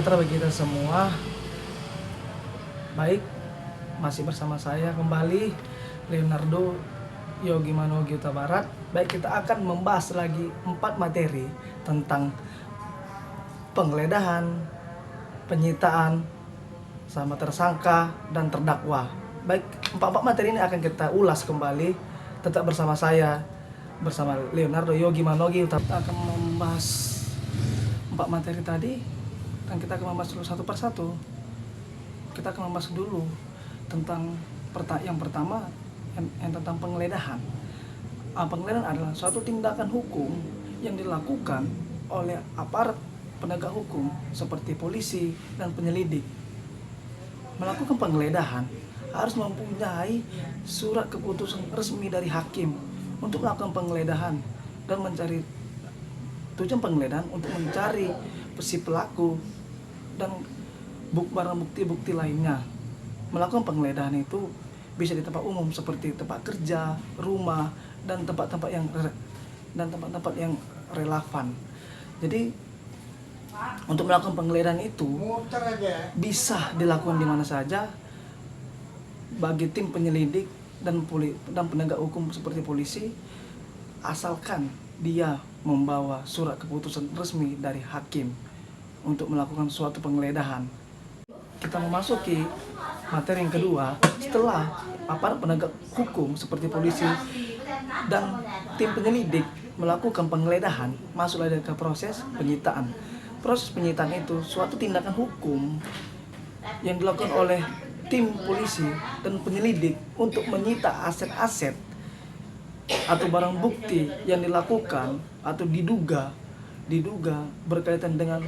sejahtera bagi kita semua. Baik, masih bersama saya kembali Leonardo Yogi Manogi Huta Barat. Baik, kita akan membahas lagi 4 materi tentang penggeledahan, penyitaan, sama tersangka dan terdakwa. Baik, 4 materi ini akan kita ulas kembali. Tetap bersama saya, bersama Leonardo Yogi Manogi. Kita akan membahas 4 materi tadi dan kita akan membahas dulu satu persatu. Kita akan membahas dulu tentang yang pertama yang tentang penggeledahan. Penggeledahan adalah suatu tindakan hukum yang dilakukan oleh aparat penegak hukum seperti polisi dan penyelidik. Melakukan penggeledahan harus mempunyai surat keputusan resmi dari hakim untuk melakukan penggeledahan dan mencari tujuan penggeledahan untuk mencari si pelaku dan barang bukti-bukti lainnya. Melakukan penggeledahan itu bisa di tempat umum seperti tempat kerja, rumah, dan tempat-tempat yang relevan. Jadi untuk melakukan penggeledahan itu bisa dilakukan di mana saja bagi tim penyelidik dan penegak hukum seperti polisi, asalkan dia membawa surat keputusan resmi dari hakim untuk melakukan suatu penggeledahan. Kita memasuki materi yang kedua. Setelah aparat penegak hukum seperti polisi dan tim penyelidik melakukan penggeledahan, masuklah ke proses penyitaan. Proses penyitaan itu suatu tindakan hukum yang dilakukan oleh tim polisi dan penyelidik untuk menyita aset-aset atau barang bukti yang dilakukan atau diduga berkaitan dengan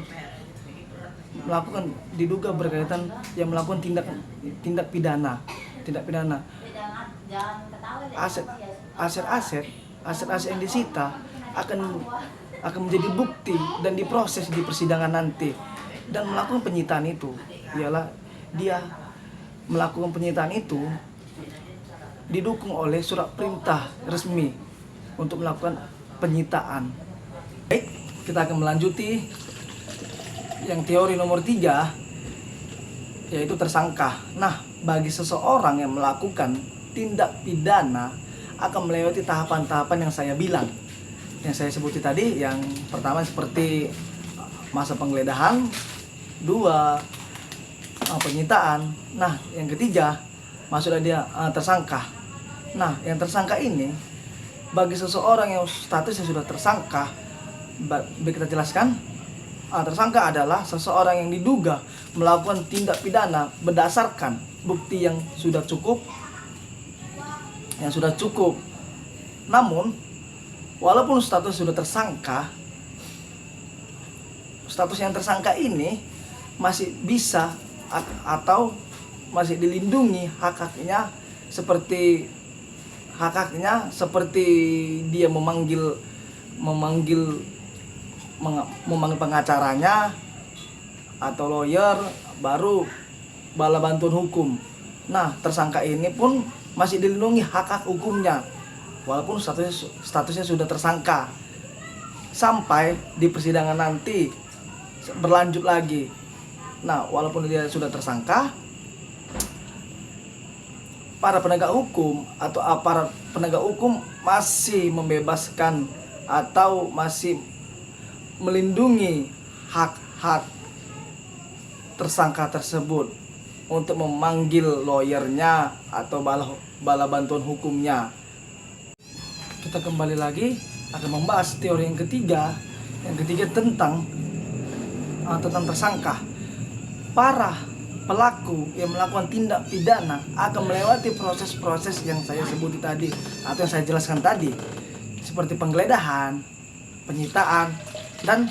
melakukan tindak pidana. Aset-aset yang disita akan menjadi bukti dan diproses di persidangan nanti. Dan melakukan penyitaan itu ialah dia melakukan penyitaan itu didukung oleh surat perintah resmi untuk melakukan penyitaan. Baik, kita akan melanjuti yang teori nomor 3, yaitu tersangka. Nah, bagi seseorang yang melakukan tindak pidana akan melewati tahapan-tahapan yang saya bilang, yang saya sebuti tadi. Yang pertama seperti masa penggeledahan, 2 penyitaan. Nah, yang ketiga masuklah dia tersangka. Nah, yang tersangka ini bagi seseorang yang statusnya sudah tersangka, kita jelaskan. Tersangka adalah seseorang yang diduga melakukan tindak pidana berdasarkan bukti yang sudah cukup. Namun, walaupun status sudah tersangka, status yang tersangka ini masih bisa atau masih dilindungi hak-haknya seperti dia memanggil pengacaranya atau lawyer, baru bala bantuan hukum. Nah, tersangka ini pun masih dilindungi hak-hak hukumnya walaupun statusnya sudah tersangka sampai di persidangan nanti berlanjut lagi. Nah, walaupun dia sudah tersangka, para penegak hukum atau aparat penegak hukum masih membebaskan atau masih melindungi hak-hak tersangka tersebut untuk memanggil lawyernya atau bala bantuan hukumnya. Kita kembali lagi akan membahas teori yang ketiga. Yang ketiga tentang tersangka. Para pelaku yang melakukan tindak pidana akan melewati proses-proses yang saya sebuti tadi atau yang saya jelaskan tadi, seperti penggeledahan, penyitaan, dan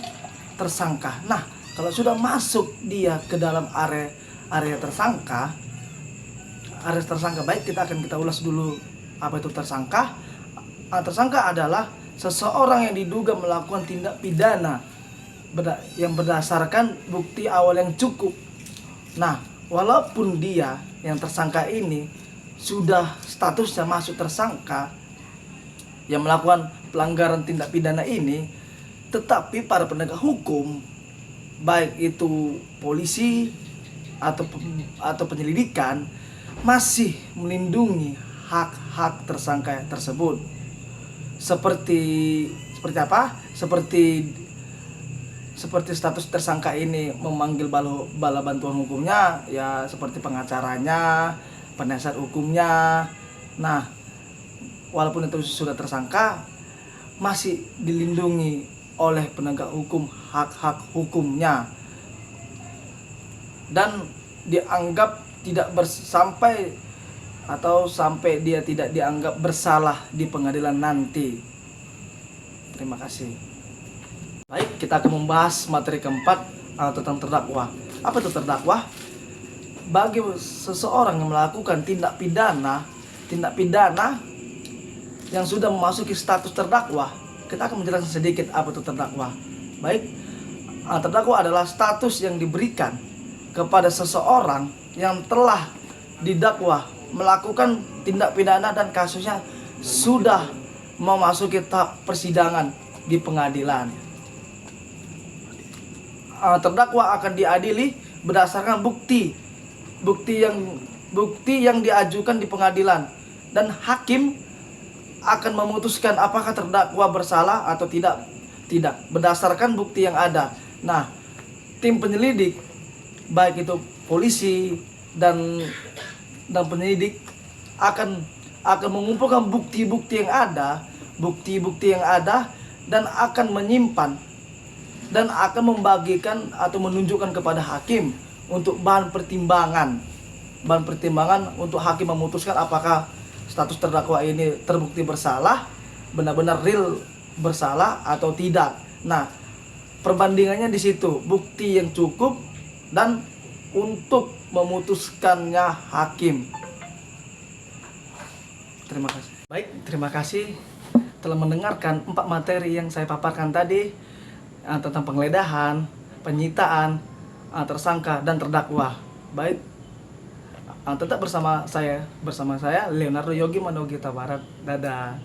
tersangka. Nah, kalau sudah masuk dia ke dalam area tersangka, baik, kita ulas dulu apa itu tersangka. Tersangka adalah seseorang yang diduga melakukan tindak pidana yang berdasarkan bukti awal yang cukup. Nah, walaupun dia yang tersangka ini sudah statusnya masuk tersangka yang melakukan pelanggaran tindak pidana ini, tetapi para penegak hukum baik itu polisi atau penyelidikan, masih melindungi hak-hak tersangka tersebut. Seperti apa? Seperti status tersangka ini memanggil bala bantuan hukumnya, ya seperti pengacaranya, penasihat hukumnya. Nah, walaupun itu sudah tersangka, masih dilindungi oleh penegak hukum hak-hak hukumnya, dan dianggap tidak sampai dia tidak dianggap bersalah di pengadilan nanti. Terima kasih. Baik, kita akan membahas materi keempat tentang terdakwa. Apa itu terdakwa? Bagi seseorang yang melakukan tindak pidana yang sudah memasuki status terdakwa, kita akan menjelaskan sedikit apa itu terdakwa. Baik, terdakwa adalah status yang diberikan kepada seseorang yang telah didakwa melakukan tindak pidana dan kasusnya sudah memasuki tahap persidangan di pengadilan. Terdakwa akan diadili berdasarkan bukti yang diajukan di pengadilan, dan hakim akan memutuskan apakah terdakwa bersalah atau tidak berdasarkan bukti yang ada. Nah, tim penyelidik, baik itu polisi dan penyelidik, akan mengumpulkan bukti-bukti yang ada dan akan menyimpan dan akan membagikan atau menunjukkan kepada hakim untuk bahan pertimbangan untuk hakim memutuskan apakah status terdakwa ini terbukti bersalah, benar-benar real bersalah atau tidak. Nah, perbandingannya di situ, bukti yang cukup dan untuk memutuskannya hakim. Terima kasih. Baik, terima kasih telah mendengarkan 4 materi yang saya paparkan tadi tentang penggeledahan, penyitaan, tersangka dan terdakwa. Baik, tetap bersama saya Leonardo Yogi Manogita Barat. Dadah.